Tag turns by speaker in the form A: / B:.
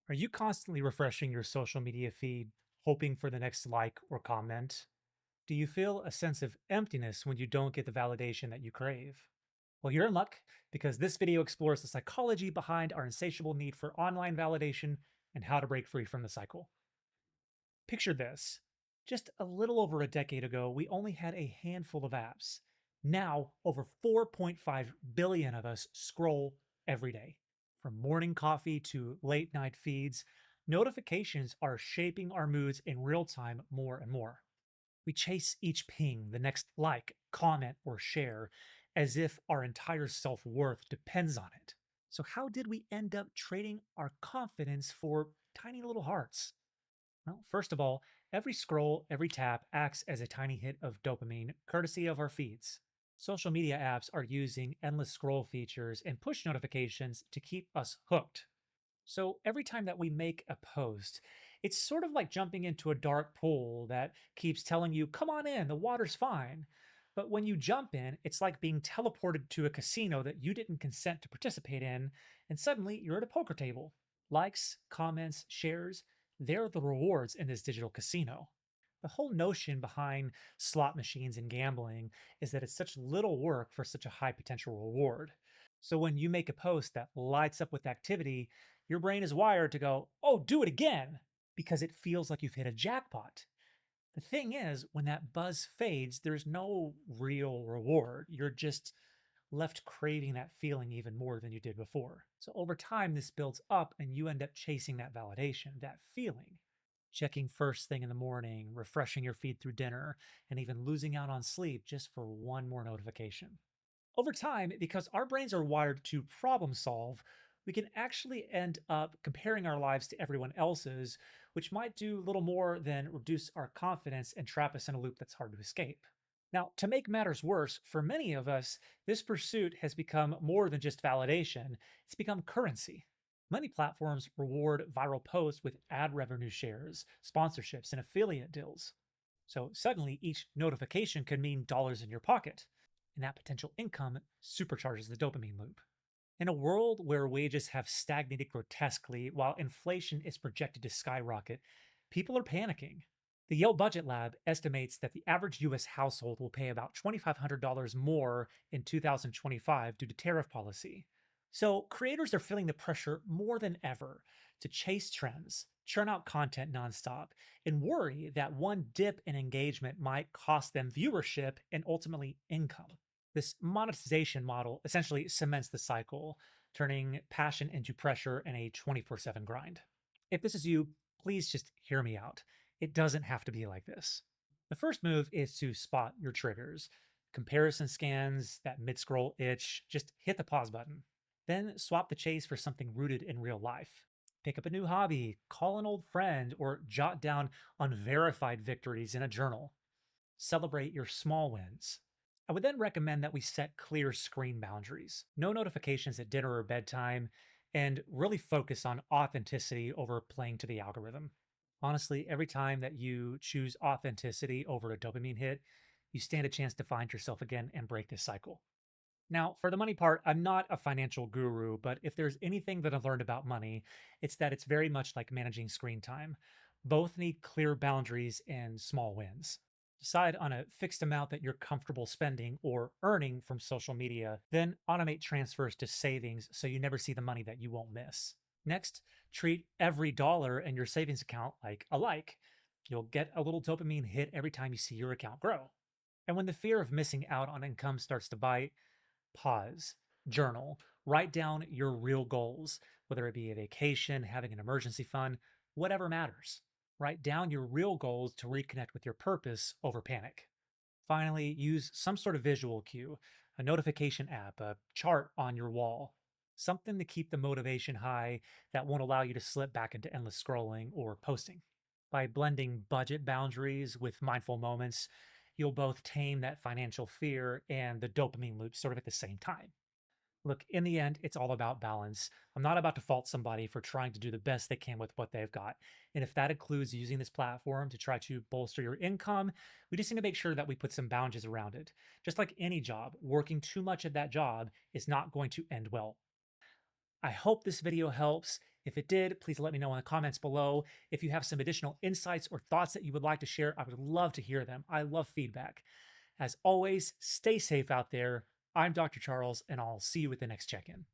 A: Are you constantly refreshing your social media feed, hoping for the next like or comment? Do you feel a sense of emptiness when you don't get the validation that you crave? Well, you're in luck because this video explores the psychology behind our insatiable need for online validation and how to break free from the cycle. Picture this. Just a little over a decade ago, we only had a handful of apps. Now, over 4.5 billion of us scroll every day. From morning coffee to late night feeds, notifications are shaping our moods in real time more and more. We chase each ping, the next like, comment, or share, as if our entire self worth depends on it. So, how did we end up trading our confidence for tiny little hearts? Well, first of all, every scroll, every tap acts as a tiny hit of dopamine, courtesy of our feeds. Social media apps are using endless scroll features and push notifications to keep us hooked. So every time that we make a post, it's sort of like jumping into a dark pool that keeps telling you, come on in, the water's fine. But when you jump in, it's like being teleported to a casino that you didn't consent to participate in, and suddenly you're at a poker table. Likes, comments, shares, they're the rewards in this digital casino. The whole notion behind slot machines and gambling is that it's such little work for such a high potential reward. So when you make a post that lights up with activity, your brain is wired to go, oh, do it again, because it feels like you've hit a jackpot. The thing is, when that buzz fades, there's no real reward. You're just left craving that feeling even more than you did before. So over time, this builds up and you end up chasing that validation, that feeling. Checking first thing in the morning, refreshing your feed through dinner, and even losing out on sleep just for one more notification. Over time, because our brains are wired to problem solve, we can actually end up comparing our lives to everyone else's, which might do little more than reduce our confidence and trap us in a loop that's hard to escape. Now, to make matters worse, for many of us, this pursuit has become more than just validation, it's become currency. Many platforms reward viral posts with ad revenue shares, sponsorships, and affiliate deals. So suddenly, each notification could mean dollars in your pocket, and that potential income supercharges the dopamine loop. In a world where wages have stagnated grotesquely while inflation is projected to skyrocket, people are panicking. The Yale Budget Lab estimates that the average US household will pay about $2,500 more in 2025 due to tariff policy. So, creators are feeling the pressure more than ever to chase trends, churn out content nonstop, and worry that one dip in engagement might cost them viewership and ultimately income. This monetization model essentially cements the cycle, turning passion into pressure and a 24/7 grind. If this is you, please just hear me out. It doesn't have to be like this. The first move is to spot your triggers. Comparison scans, that mid scroll itch, just hit the pause button. Then swap the chase for something rooted in real life. Pick up a new hobby, call an old friend, or jot down unverified victories in a journal. Celebrate your small wins. I would then recommend that we set clear screen boundaries, no notifications at dinner or bedtime, and really focus on authenticity over playing to the algorithm. Honestly, every time that you choose authenticity over a dopamine hit, you stand a chance to find yourself again and break this cycle. Now, for the money part, I'm not a financial guru, but if there's anything that I've learned about money, it's that it's very much like managing screen time. Both need clear boundaries and small wins. Decide on a fixed amount that you're comfortable spending or earning from social media, then automate transfers to savings so you never see the money that you won't miss. Next, treat every dollar in your savings account like a like. You'll get a little dopamine hit every time you see your account grow. And when the fear of missing out on income starts to bite, pause, journal, write down your real goals, whether it be a vacation, having an emergency fund, whatever matters. Write down your real goals to reconnect with your purpose over panic. Finally, use some sort of visual cue, a notification app, a chart on your wall, something to keep the motivation high that won't allow you to slip back into endless scrolling or posting. By blending budget boundaries with mindful moments, you'll both tame that financial fear and the dopamine loop sort of at the same time. Look, in the end, it's all about balance. I'm not about to fault somebody for trying to do the best they can with what they've got. And if that includes using this platform to try to bolster your income, we just need to make sure that we put some boundaries around it. Just like any job, working too much at that job is not going to end well. I hope this video helps. If it did, please let me know in the comments below. If you have some additional insights or thoughts that you would like to share, I would love to hear them. I love feedback. As always, stay safe out there. I'm Dr. Charles, and I'll see you at the next check in.